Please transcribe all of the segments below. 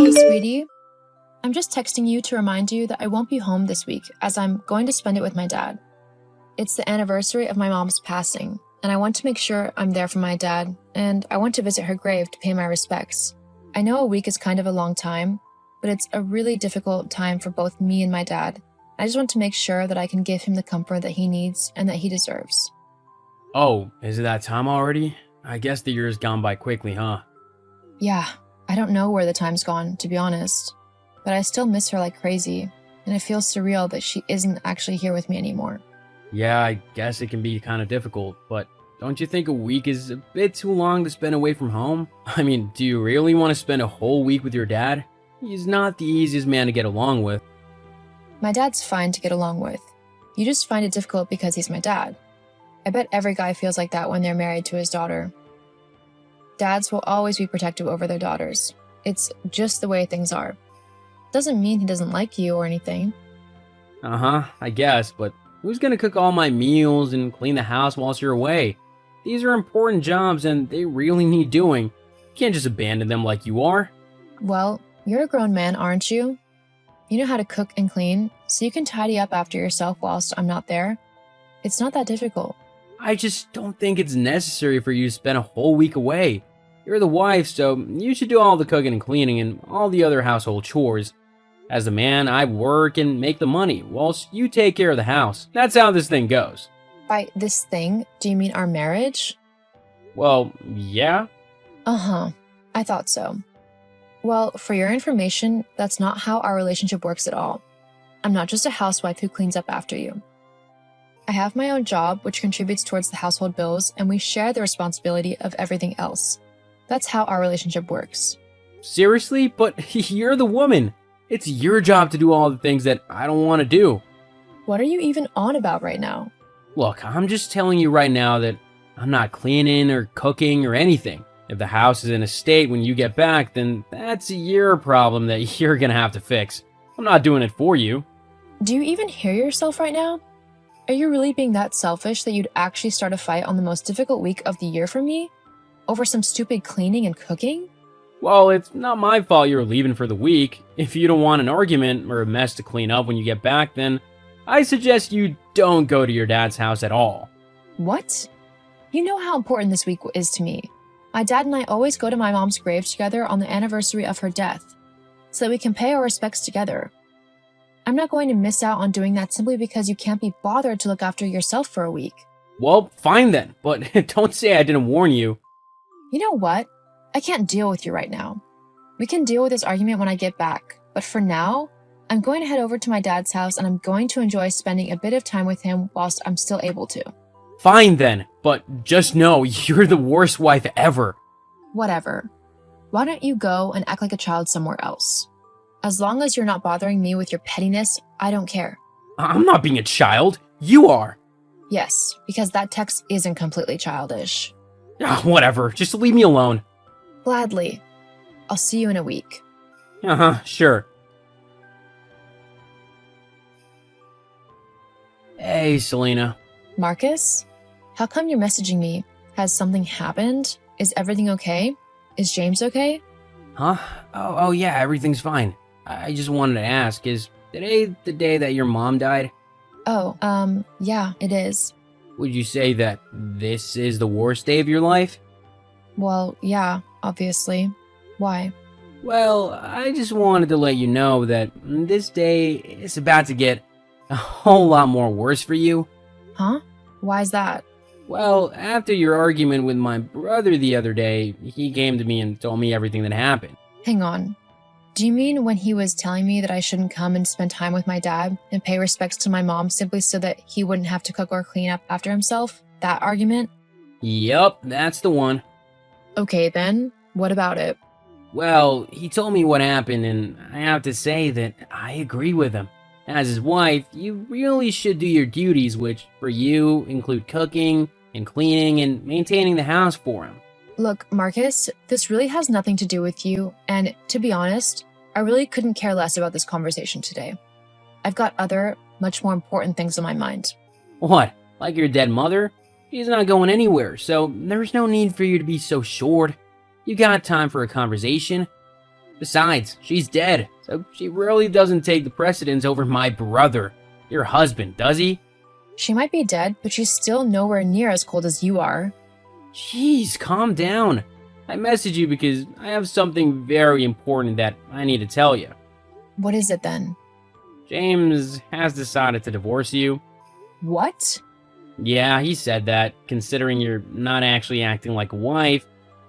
Hey, sweetie. I'm just texting you to remind you that I won't be home this week as I'm going to spend it with my dad. It's the anniversary of my mom's passing, and I want to make sure I'm there for my dad, and I want to visit her grave to pay my respects. I know a week is kind of a long time, but it's a really difficult time for both me and my dad. I just want to make sure that I can give him the comfort that he needs and that he deserves. Oh, is it that time already? I guess the year's gone by quickly, huh? Yeah, I don't know where the time's gone, to be honest, but I still miss her like crazy, and it feels surreal that she isn't actually here with me anymore. Yeah, I guess it can be kind of difficult, but don't you think a week is a bit too long to spend away from home? I mean, do you really want to spend a whole week with your dad? He's not the easiest man to get along with. My dad's fine to get along with. You just find it difficult because he's my dad. I bet every guy feels like that when they're married to his daughter. Dads will always be protective over their daughters. It's just the way things are. Doesn't mean he doesn't like you or anything. I guess, but who's gonna cook all my meals and clean the house whilst you're away? These are important jobs and they really need doing. You can't just abandon them like you are. Well, you're a grown man, aren't you? You know how to cook and clean, so you can tidy up after yourself whilst I'm not there. It's not that difficult. I just don't think it's necessary for you to spend a whole week away. You're the wife, so you should do all the cooking and cleaning and all the other household chores. As the man, I work and make the money, whilst you take care of the house. That's how this thing goes. By this thing, do you mean our marriage? Well, yeah. Uh-huh. I thought so. Well, for your information, that's not how our relationship works at all. I'm not just a housewife who cleans up after you. I have my own job, which contributes towards the household bills, and we share the responsibility of everything else. That's how our relationship works. Seriously? But you're the woman. It's your job to do all the things that I don't want to do. What are you even on about right now? Look, I'm just telling you right now that I'm not cleaning or cooking or anything. If the house is in a state when you get back, then that's your problem that you're gonna have to fix. I'm not doing it for you. Do you even hear yourself right now? Are you really being that selfish that you'd actually start a fight on the most difficult week of the year for me? Over some stupid cleaning and cooking? Well, it's not my fault you're leaving for the week. If you don't want an argument or a mess to clean up when you get back, then I suggest you don't go to your dad's house at all. What? You know how important this week is to me. My dad and I always go to my mom's grave together on the anniversary of her death, so that we can pay our respects together. I'm not going to miss out on doing that simply because you can't be bothered to look after yourself for a week. Well, fine then, but don't say I didn't warn you. You know what? I can't deal with you right now. We can deal with this argument when I get back, but for now, I'm going to head over to my dad's house and I'm going to enjoy spending a bit of time with him whilst I'm still able to. Fine then, but just know you're the worst wife ever. Whatever. Why don't you go and act like a child somewhere else? As long as you're not bothering me with your pettiness, I don't care. I'm not being a child. You are. Yes, because that text isn't completely childish. Whatever, just leave me alone. Gladly. I'll see you in a week. Sure. Hey, Selena. Marcus? How come you're messaging me? Has something happened? Is everything okay? Is James okay? Huh? Oh yeah, everything's fine. I just wanted to ask, is today the day that your mom died? Oh, yeah, it is. Would you say that this is the worst day of your life? Well, yeah, obviously. Why? Well, I just wanted to let you know that this day is about to get a whole lot more worse for you. Huh? Why's that? Well, after your argument with my brother the other day, he came to me and told me everything that happened. Hang on. Do you mean when he was telling me that I shouldn't come and spend time with my dad and pay respects to my mom simply so that he wouldn't have to cook or clean up after himself? That argument? Yup, that's the one. Okay then, what about it? Well, he told me what happened, and I have to say that I agree with him. As his wife, you really should do your duties, which, for you, include cooking and cleaning and maintaining the house for him. Look, Marcus, this really has nothing to do with you, and to be honest, I really couldn't care less about this conversation today. I've got other, much more important things on my mind. What? Like your dead mother? She's not going anywhere, so there's no need for you to be so short. You got time for a conversation. Besides, she's dead, so she really doesn't take the precedence over my brother, your husband, does he? She might be dead, but she's still nowhere near as cold as you are. Jeez, calm down. I messaged you because I have something very important that I need to tell you. What is it then? James has decided to divorce you. What? Yeah, he said that, considering you're not actually acting like a wife,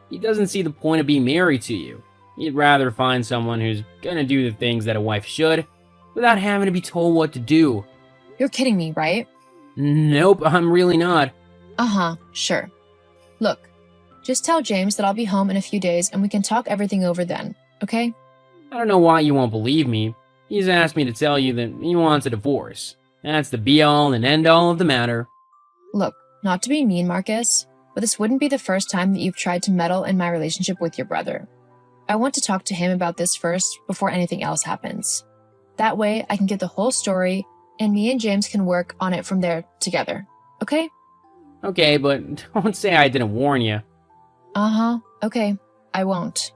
he doesn't see the point of being married to you. He'd rather find someone who's gonna do the things that a wife should, without having to be told what to do. You're kidding me, right? Nope, I'm really not. Uh-huh, sure. Look, just tell James that I'll be home in a few days and we can talk everything over then, okay? I don't know why you won't believe me. He's asked me to tell you that he wants a divorce. That's the be-all and end-all of the matter. Look, not to be mean, Marcus, but this wouldn't be the first time that you've tried to meddle in my relationship with your brother. I want to talk to him about this first before anything else happens. That way, I can get the whole story, and me and James can work on it from there together, okay? Okay, but don't say I didn't warn you. Uh-huh, okay, I won't.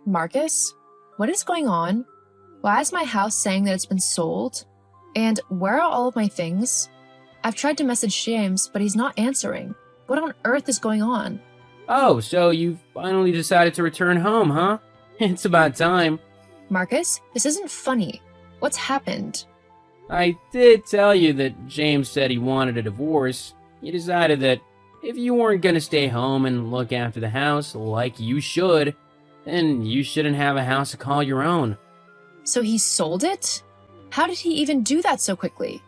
Marcus, what is going on? Why is my house saying that it's been sold? And where are all of my things? I've tried to message James, but he's not answering. What on earth is going on? Oh, so you finally decided to return home, huh? It's about time. Marcus, this isn't funny. What's happened? I did tell you that James said he wanted a divorce. He decided that if you weren't gonna stay home and look after the house like you should, then you shouldn't have a house to call your own. So he sold it? How did he even do that so quickly?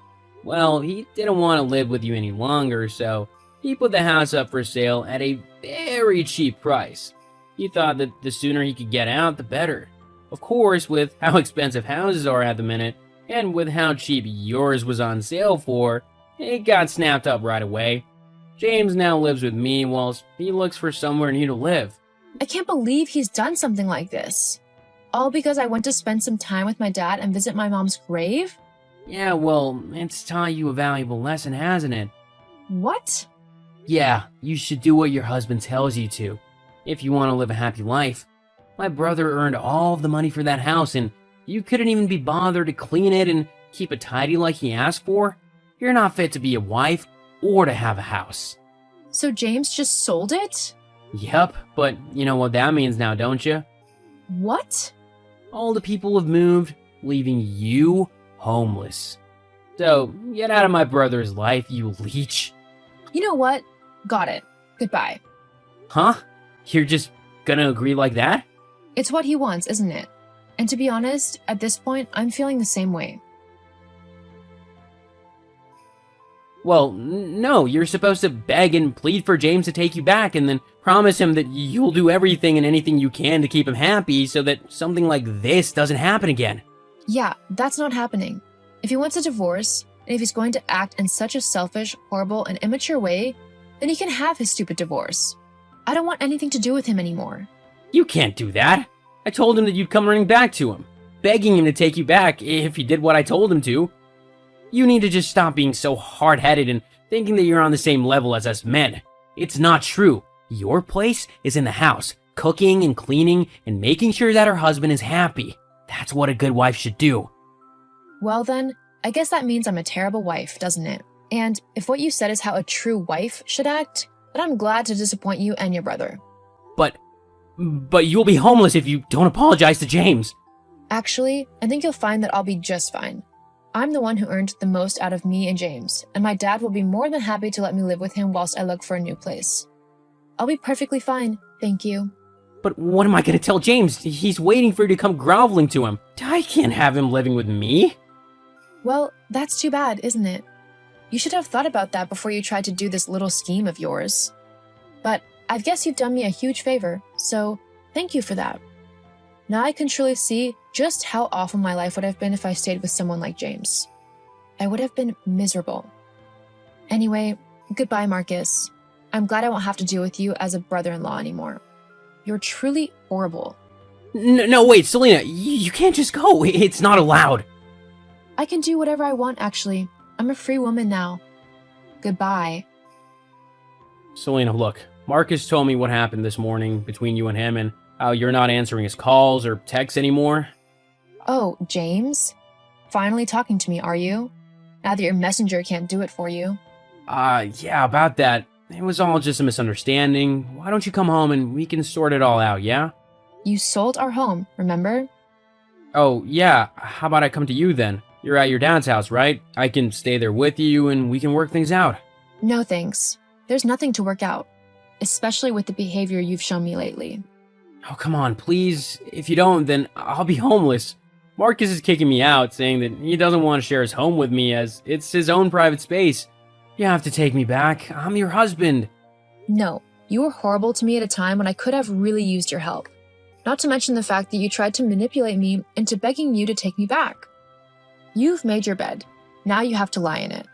Well, he didn't want to live with you any longer, so he put the house up for sale at a very cheap price. He thought that the sooner he could get out, the better. Of course, with how expensive houses are at the minute, and with how cheap yours was on sale for, it got snapped up right away. James now lives with me whilst he looks for somewhere new to live. I can't believe he's done something like this. All because I went to spend some time with my dad and visit my mom's grave? Yeah, well, it's taught you a valuable lesson, hasn't it? What? Yeah, you should do what your husband tells you to, if you want to live a happy life. My brother earned all of the money for that house, and you couldn't even be bothered to clean it and keep it tidy like he asked for? You're not fit to be a wife or to have a house. So James just sold it? Yep, but you know what that means now, don't you? What? All the people have moved, leaving you homeless. So, get out of my brother's life, you leech. You know what? Got it. Goodbye. Huh? You're just gonna agree like that? It's what he wants, isn't it? And to be honest, at this point, I'm feeling the same way. Well, no, you're supposed to beg and plead for James to take you back and then promise him that you'll do everything and anything you can to keep him happy so that something like this doesn't happen again. Yeah, that's not happening. If he wants a divorce, and if he's going to act in such a selfish, horrible, and immature way, then he can have his stupid divorce. I don't want anything to do with him anymore. You can't do that. I told him that you'd come running back to him, begging him to take you back if he did what I told him to. You need to just stop being so hard-headed and thinking that you're on the same level as us men. It's not true. Your place is in the house, cooking and cleaning and making sure that her husband is happy. That's what a good wife should do. Well then, I guess that means I'm a terrible wife, doesn't it? And if what you said is how a true wife should act, then I'm glad to disappoint you and your brother. But you'll be homeless if you don't apologize to James. Actually, I think you'll find that I'll be just fine. I'm the one who earned the most out of me and James, and my dad will be more than happy to let me live with him whilst I look for a new place. I'll be perfectly fine, thank you. But what am I going to tell James? He's waiting for you to come groveling to him. I can't have him living with me. Well, that's too bad, isn't it? You should have thought about that before you tried to do this little scheme of yours. But I guess you've done me a huge favor, so thank you for that. Now I can truly see just how awful my life would have been if I stayed with someone like James. I would have been miserable. Anyway, goodbye, Marcus. I'm glad I won't have to deal with you as a brother-in-law anymore. You're truly horrible. No, wait, Selena, you can't just go. It's not allowed. I can do whatever I want, actually. I'm a free woman now. Goodbye. Selena, look, Marcus told me what happened this morning between you and him and how you're not answering his calls or texts anymore. Oh, James? Finally talking to me, are you? Now that your messenger can't do it for you. Yeah, about that. It was all just a misunderstanding. Why don't you come home and we can sort it all out, yeah? You sold our home, remember? Oh, yeah. How about I come to you then? You're at your dad's house, right? I can stay there with you and we can work things out. No thanks. There's nothing to work out, especially with the behavior you've shown me lately. Oh, come on, please. If you don't, then I'll be homeless. Marcus is kicking me out, saying that he doesn't want to share his home with me as it's his own private space. You have to take me back. I'm your husband. No, you were horrible to me at a time when I could have really used your help. Not to mention the fact that you tried to manipulate me into begging you to take me back. You've made your bed. Now you have to lie in it,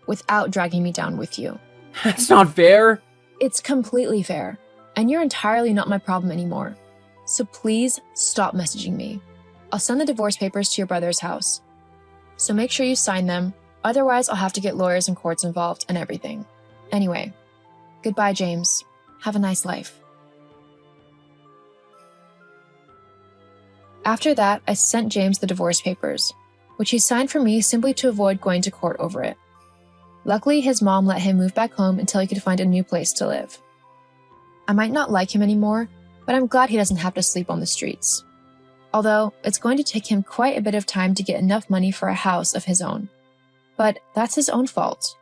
without dragging me down with you. That's not fair. It's completely fair, and you're entirely not my problem anymore. So please stop messaging me. I'll send the divorce papers to your brother's house. So make sure you sign them, otherwise I'll have to get lawyers and courts involved and everything. Anyway, goodbye, James. Have a nice life. After that, I sent James the divorce papers, which he signed for me simply to avoid going to court over it. Luckily, his mom let him move back home until he could find a new place to live. I might not like him anymore, but I'm glad he doesn't have to sleep on the streets. Although, it's going to take him quite a bit of time to get enough money for a house of his own. But that's his own fault.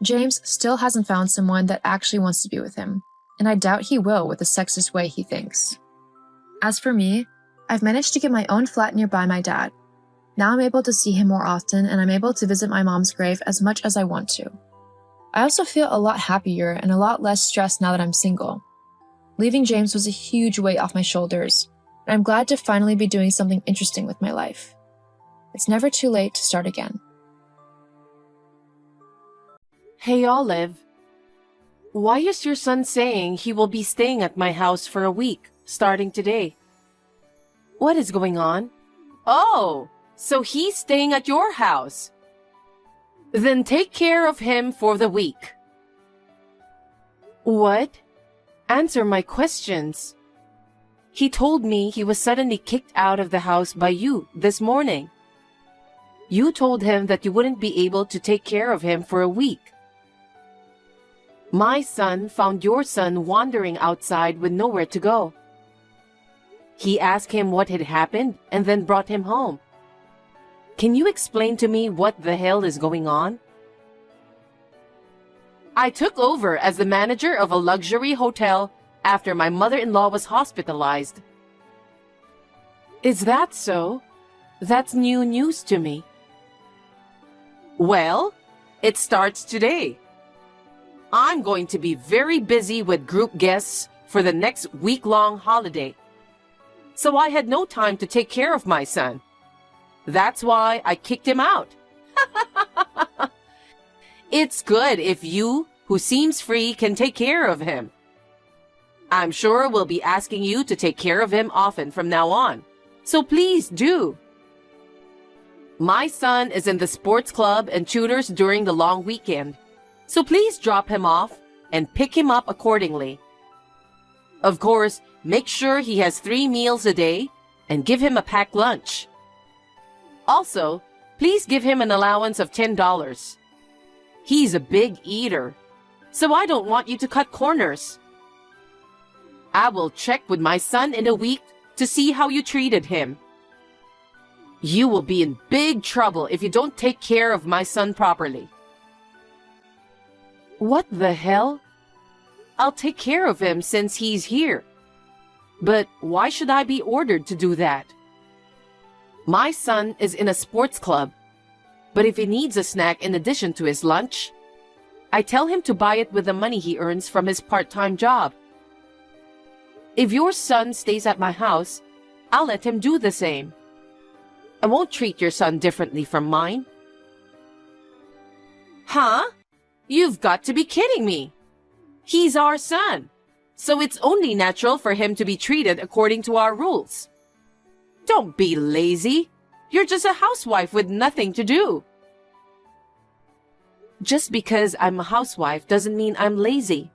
James still hasn't found someone that actually wants to be with him, and I doubt he will with the sexist way he thinks. As for me, I've managed to get my own flat nearby my dad. Now I'm able to see him more often, and I'm able to visit my mom's grave as much as I want to. I also feel a lot happier and a lot less stressed now that I'm single. Leaving James was a huge weight off my shoulders, and I'm glad to finally be doing something interesting with my life. It's never too late to start again. Hey, Olive. Why is your son saying he will be staying at my house for a week, starting today? What is going on? Oh, so he's staying at your house. Then take care of him for the week. What? Answer my questions. He told me he was suddenly kicked out of the house by you this morning. You told him that you wouldn't be able to take care of him for a week. My son found your son wandering outside with nowhere to go. He asked him what had happened and then brought him home. Can you explain to me what the hell is going on? I took over as the manager of a luxury hotel after my mother-in-law was hospitalized. Is that so? That's new news to me. Well, it starts today. I'm going to be very busy with group guests for the next week-long holiday. So I had no time to take care of my son. That's why I kicked him out. It's good if you, who seems free, can take care of him. I'm sure we'll be asking you to take care of him often from now on. So please do. My son is in the sports club and tutors during the long weekend. So please drop him off and pick him up accordingly. Of course, make sure he has 3 meals a day and give him a packed lunch. Also, please give him an allowance of $10. He's a big eater, so I don't want you to cut corners. I will check with my son in a week to see how you treated him. You will be in big trouble if you don't take care of my son properly. What the hell? I'll take care of him since he's here. But why should I be ordered to do that? My son is in a sports club, but if he needs a snack in addition to his lunch, I tell him to buy it with the money he earns from his part-time job. If your son stays at my house, I'll let him do the same. I won't treat your son differently from mine. Huh? You've got to be kidding me. He's our son, so it's only natural for him to be treated according to our rules. Don't be lazy. You're just a housewife with nothing to do. Just because I'm a housewife doesn't mean I'm lazy.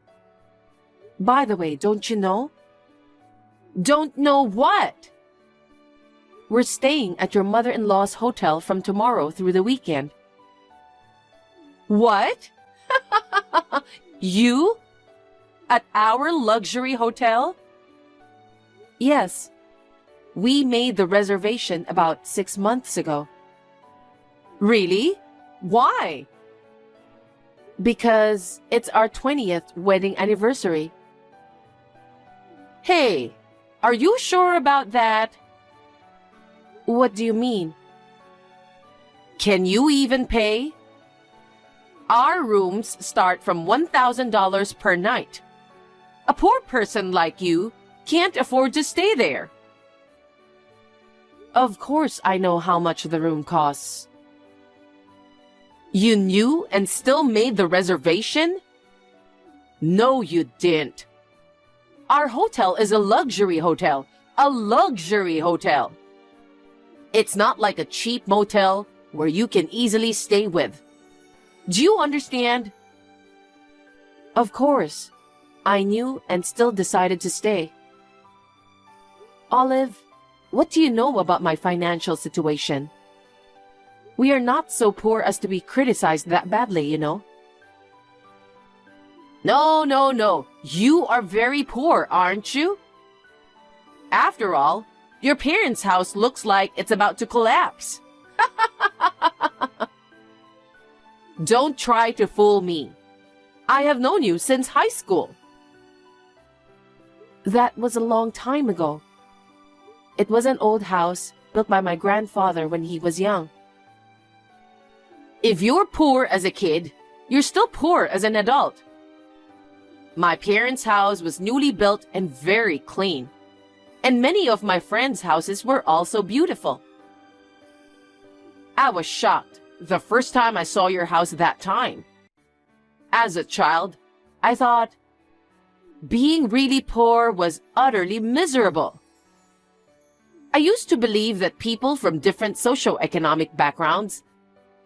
By the way, don't you know? Don't know what? We're staying at your mother-in-law's hotel from tomorrow through the weekend. What? You? At our luxury hotel? Yes. We made the reservation about 6 months ago. Really? Why? Because it's our 20th wedding anniversary. Hey, are you sure about that? What do you mean? Can you even pay? Our rooms start from $1,000 per night. A poor person like you can't afford to stay there. Of course I know how much the room costs. You knew and still made the reservation? No, you didn't. Our hotel is a luxury hotel. A luxury hotel. It's not like a cheap motel where you can easily stay with. Do you understand? Of course. I knew and still decided to stay. Olive, what do you know about my financial situation? We are not so poor as to be criticized that badly, you know. No. You are very poor, aren't you? After all, your parents' house looks like it's about to collapse. Don't try to fool me. I have known you since high school. That was a long time ago. It was an old house built by my grandfather when he was young. If you're poor as a kid, you're still poor as an adult. My parents' house was newly built and very clean. And many of my friends' houses were also beautiful. I was shocked the first time I saw your house that time. As a child, I thought being really poor was utterly miserable. I used to believe that people from different socioeconomic backgrounds,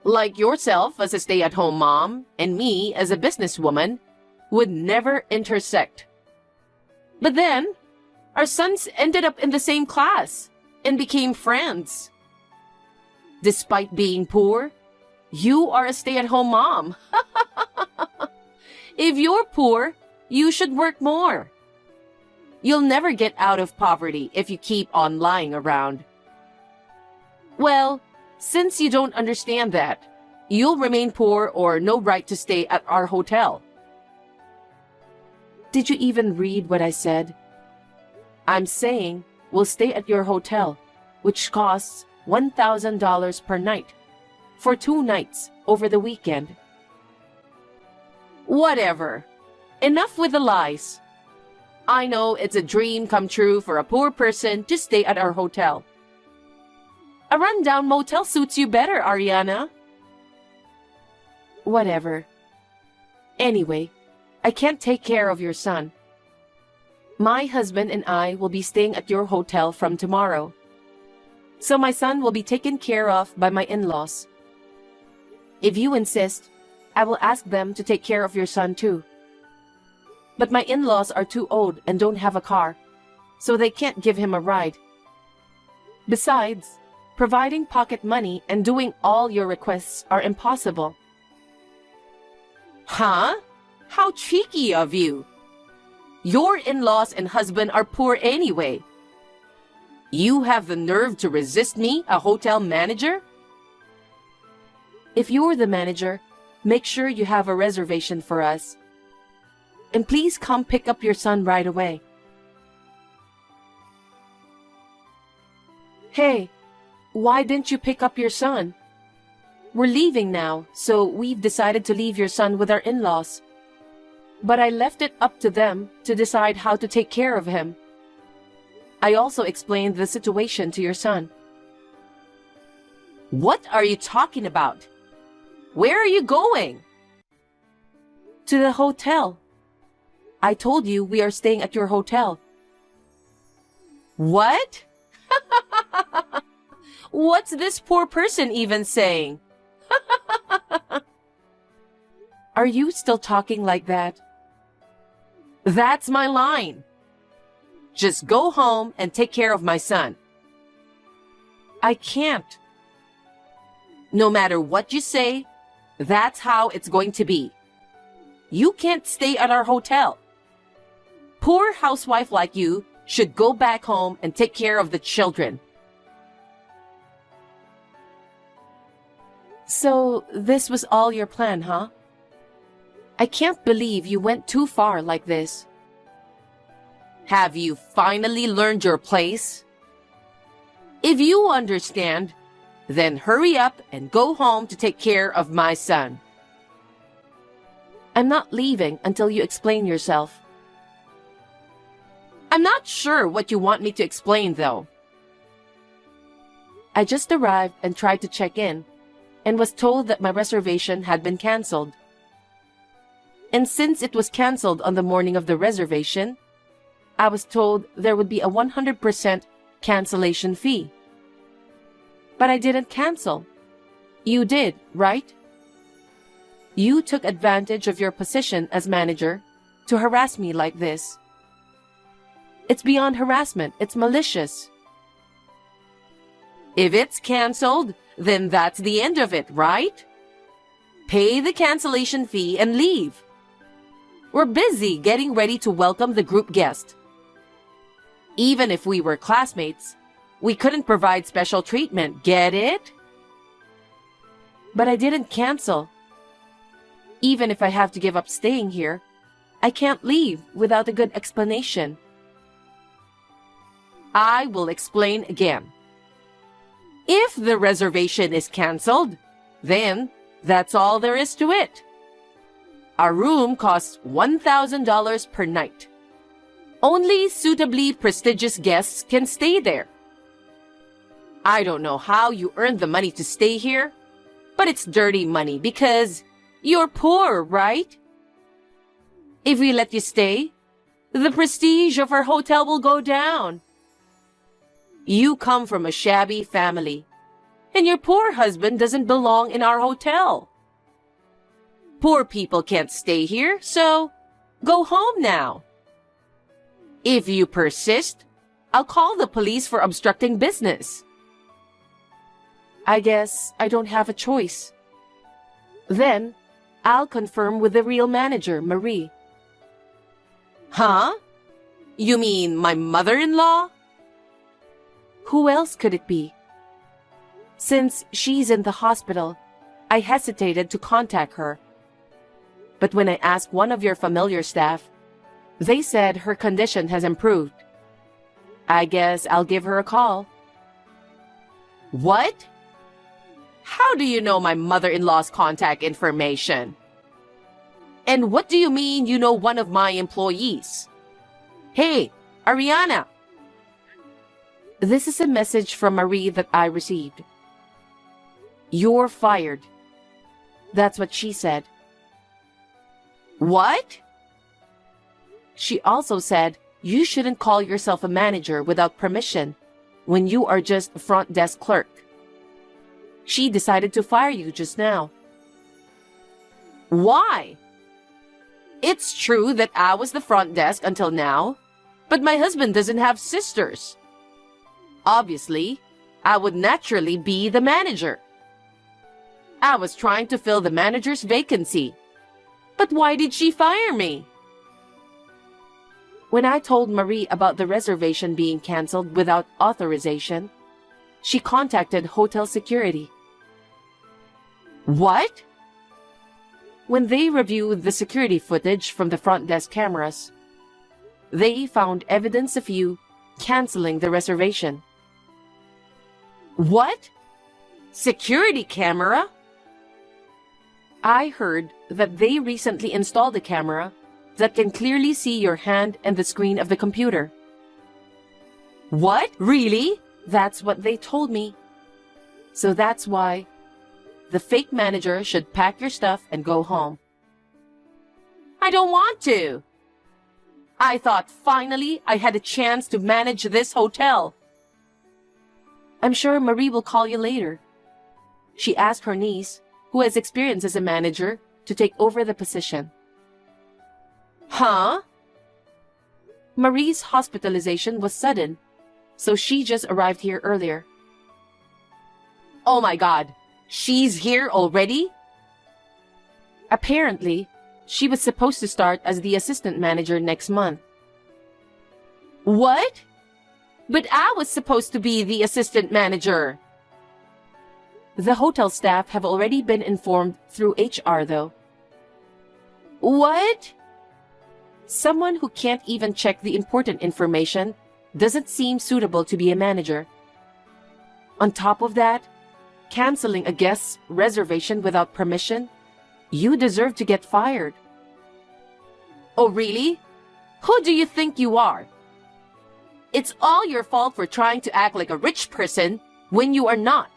like yourself as a stay-at-home mom and me as a businesswoman, would never intersect. But then, our sons ended up in the same class and became friends. Despite being poor, you are a stay-at-home mom. If you're poor, you should work more. You'll never get out of poverty if you keep on lying around. Well, since you don't understand that, you'll remain poor or no right to stay at our hotel. Did you even read what I said? I'm saying we'll stay at your hotel, which costs $1,000 per night, for 2 nights over the weekend. Whatever. Enough with the lies. I know it's a dream come true for a poor person to stay at our hotel. A rundown motel suits you better, Ariana. Whatever. Anyway, I can't take care of your son. My husband and I will be staying at your hotel from tomorrow. So my son will be taken care of by my in-laws. If you insist, I will ask them to take care of your son too. But my in-laws are too old and don't have a car, so they can't give him a ride. Besides, providing pocket money and doing all your requests are impossible. Huh? How cheeky of you! Your in-laws and husband are poor anyway. You have the nerve to resist me, a hotel manager? If you're the manager, make sure you have a reservation for us. And please come pick up your son right away. Hey, why didn't you pick up your son? We're leaving now, so we've decided to leave your son with our in-laws. But I left it up to them to decide how to take care of him. I also explained the situation to your son. What are you talking about? Where are you going? To the hotel. I told you we are staying at your hotel. What? What's this poor person even saying? Are you still talking like that? That's my line. Just go home and take care of my son. I can't. No matter what you say, that's how it's going to be. You can't stay at our hotel. Poor housewife like you should go back home and take care of the children. So, this was all your plan, huh? I can't believe you went too far like this. Have you finally learned your place? If you understand, then hurry up and go home to take care of my son. I'm not leaving until you explain yourself. I'm not sure what you want me to explain, though. I just arrived and tried to check in, and was told that my reservation had been canceled. And since it was canceled on the morning of the reservation, I was told there would be a 100% cancellation fee. But I didn't cancel. You did, right? You took advantage of your position as manager to harass me like this. It's beyond harassment. It's malicious. If it's canceled, then that's the end of it, right? Pay the cancellation fee and leave. We're busy getting ready to welcome the group guest. Even if we were classmates, we couldn't provide special treatment, get it? But I didn't cancel. Even if I have to give up staying here, I can't leave without a good explanation. I will explain again. If the reservation is canceled, then that's all there is to it. Our room costs $1,000 per night. Only suitably prestigious guests can stay there. I don't know how you earned the money to stay here, but it's dirty money because you're poor, right? If we let you stay, the prestige of our hotel will go down. You come from a shabby family, and your poor husband doesn't belong in our hotel. Poor people can't stay here, so go home now. If you persist, I'll call the police for obstructing business. I guess I don't have a choice. Then, I'll confirm with the real manager, Marie. Huh? You mean my mother-in-law? Who else could it be? Since she's in the hospital, I hesitated to contact her. But when I asked one of your familiar staff, they said her condition has improved. I guess I'll give her a call. What? How do you know my mother-in-law's contact information? And what do you mean you know one of my employees? Hey, Ariana! This is a message from Marie that I received. You're fired. That's what she said. What? She also said you shouldn't call yourself a manager without permission when you are just a front desk clerk. She decided to fire you just now. Why? It's true that I was the front desk until now, but my husband doesn't have sisters. Obviously, I would naturally be the manager. I was trying to fill the manager's vacancy. But why did she fire me? When I told Marie about the reservation being canceled without authorization, she contacted hotel security. What? When they reviewed the security footage from the front desk cameras, they found evidence of you canceling the reservation. What? Security camera? I heard that they recently installed a camera that can clearly see your hand and the screen of the computer. What? Really? That's what they told me. So that's why the fake manager should pack your stuff and go home. I don't want to. I thought finally I had a chance to manage this hotel. I'm sure Marie will call you later. She asked her niece, who has experience as a manager, to take over the position. Huh? Marie's hospitalization was sudden, so she just arrived here earlier. Oh my God, she's here already? Apparently, she was supposed to start as the assistant manager next month. What? But I was supposed to be the assistant manager. The hotel staff have already been informed through HR though. What? Someone who can't even check the important information doesn't seem suitable to be a manager. On top of that, canceling a guest's reservation without permission, you deserve to get fired. Oh really? Who do you think you are? It's all your fault for trying to act like a rich person when you are not.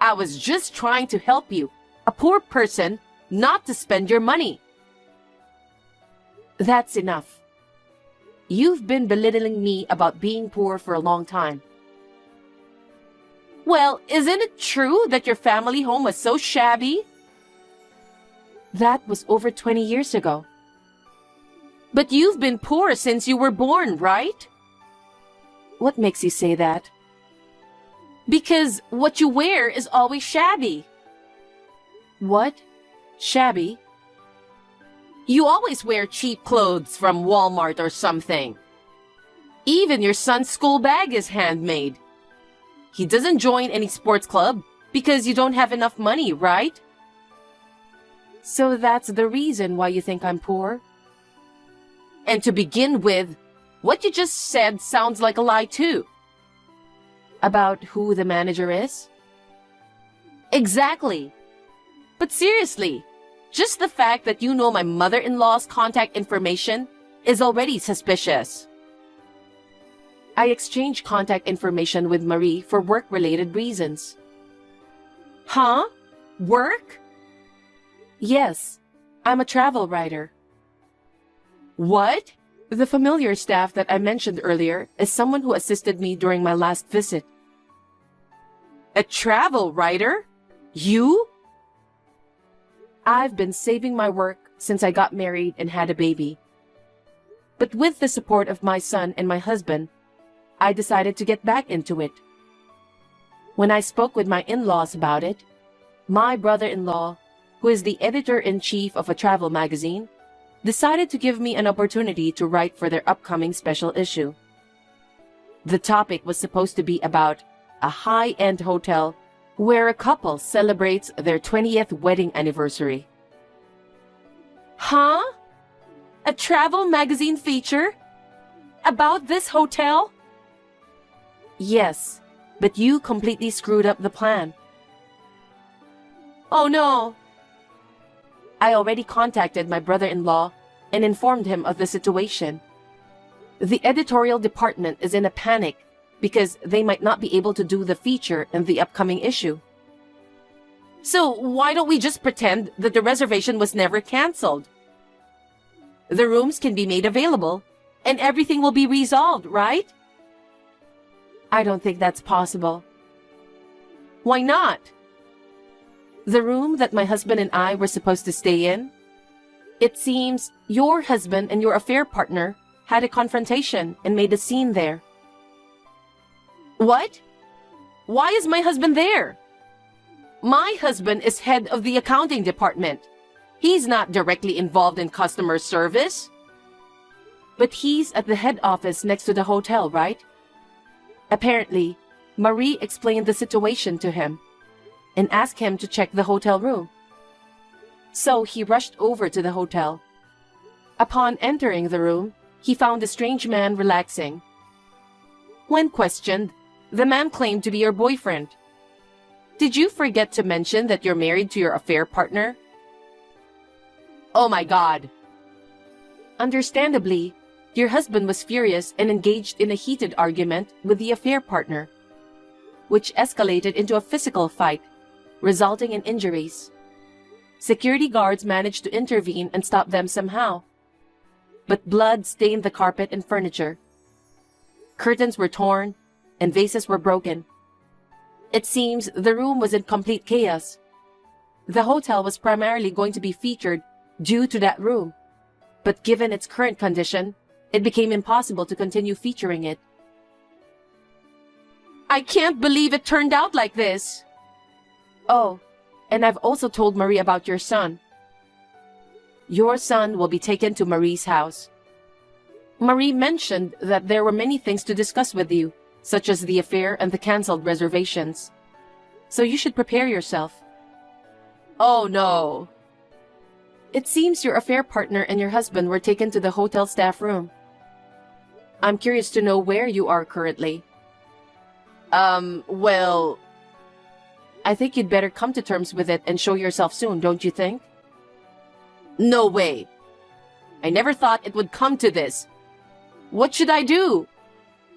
I was just trying to help you, a poor person, not to spend your money. That's enough. You've been belittling me about being poor for a long time. Well, isn't it true that your family home was so shabby? That was over 20 years ago. But you've been poor since you were born, right? What makes you say that? Because what you wear is always shabby. What? Shabby? You always wear cheap clothes from Walmart or something. Even your son's school bag is handmade. He doesn't join any sports club because you don't have enough money, right? So that's the reason why you think I'm poor? And to begin with, what you just said sounds like a lie too. About who the manager is? Exactly. But seriously, just the fact that you know my mother-in-law's contact information is already suspicious. I exchanged contact information with Marie for work-related reasons. Huh? Work? Yes, I'm a travel writer. What? The familiar staff that I mentioned earlier is someone who assisted me during my last visit. A travel writer? You? I've been saving my work since I got married and had a baby. But with the support of my son and my husband, I decided to get back into it. When I spoke with my in-laws about it, my brother-in-law, who is the editor-in-chief of a travel magazine, decided to give me an opportunity to write for their upcoming special issue. The topic was supposed to be about a high-end hotel where a couple celebrates their 20th wedding anniversary. Huh? A travel magazine feature? About this hotel? Yes, but you completely screwed up the plan. Oh no! I already contacted my brother-in-law and informed him of the situation. The editorial department is in a panic because they might not be able to do the feature in the upcoming issue. So why don't we just pretend that the reservation was never canceled? The rooms can be made available and everything will be resolved, right? I don't think that's possible. Why not? The room that my husband and I were supposed to stay in, it seems your husband and your affair partner had a confrontation and made a scene there. What? Why is my husband there? My husband is head of the accounting department. He's not directly involved in customer service. But he's at the head office next to the hotel, right? Apparently, Marie explained the situation to him and asked him to check the hotel room. So he rushed over to the hotel. Upon entering the room, he found a strange man relaxing. When questioned, the man claimed to be your boyfriend. Did you forget to mention that you're married to your affair partner? Oh my God! Understandably, your husband was furious and engaged in a heated argument with the affair partner, which escalated into a physical fight, resulting in injuries. Security guards managed to intervene and stop them somehow, but blood stained the carpet and furniture. Curtains were torn and vases were broken. It seems the room was in complete chaos. The hotel was primarily going to be featured due to that room, but given its current condition, it became impossible to continue featuring it. I can't believe it turned out like this. Oh, and I've also told Marie about your son. Your son will be taken to Marie's house. Marie mentioned that there were many things to discuss with you, such as the affair and the cancelled reservations. So you should prepare yourself. Oh no. It seems your affair partner and your husband were taken to the hotel staff room. I'm curious to know where you are currently. Well, I think you'd better come to terms with it and show yourself soon, don't you think? No way. I never thought it would come to this. What should I do?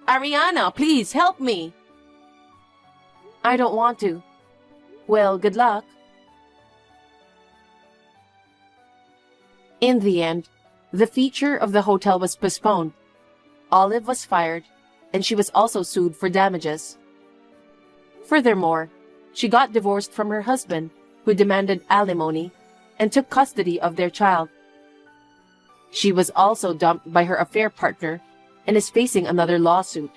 Ariana, please help me. I don't want to. Well, good luck. In the end, the feature of the hotel was postponed. Olive was fired, and she was also sued for damages. Furthermore, she got divorced from her husband, who demanded alimony, and took custody of their child. She was also dumped by her affair partner and is facing another lawsuit.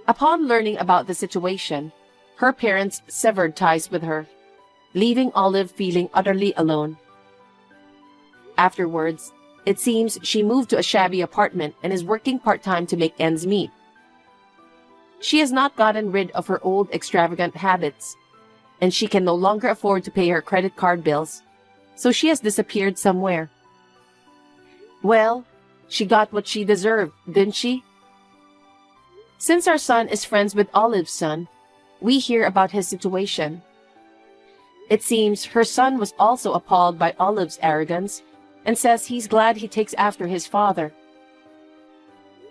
Upon learning about the situation, her parents severed ties with her, leaving Olive feeling utterly alone. Afterwards, it seems she moved to a shabby apartment and is working part-time to make ends meet. She has not gotten rid of her old extravagant habits, and she can no longer afford to pay her credit card bills, so she has disappeared somewhere. Well, she got what she deserved, didn't she? Since our son is friends with Olive's son, we hear about his situation. It seems her son was also appalled by Olive's arrogance and says he's glad he takes after his father.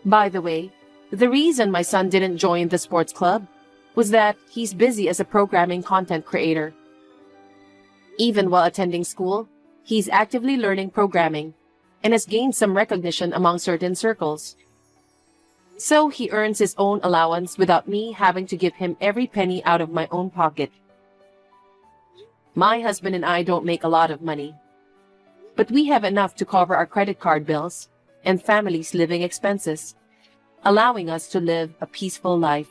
By the way, the reason my son didn't join the sports club was that he's busy as a programming content creator. Even while attending school, he's actively learning programming and has gained some recognition among certain circles. So he earns his own allowance without me having to give him every penny out of my own pocket. My husband and I don't make a lot of money, but we have enough to cover our credit card bills and family's living expenses, allowing us to live a peaceful life.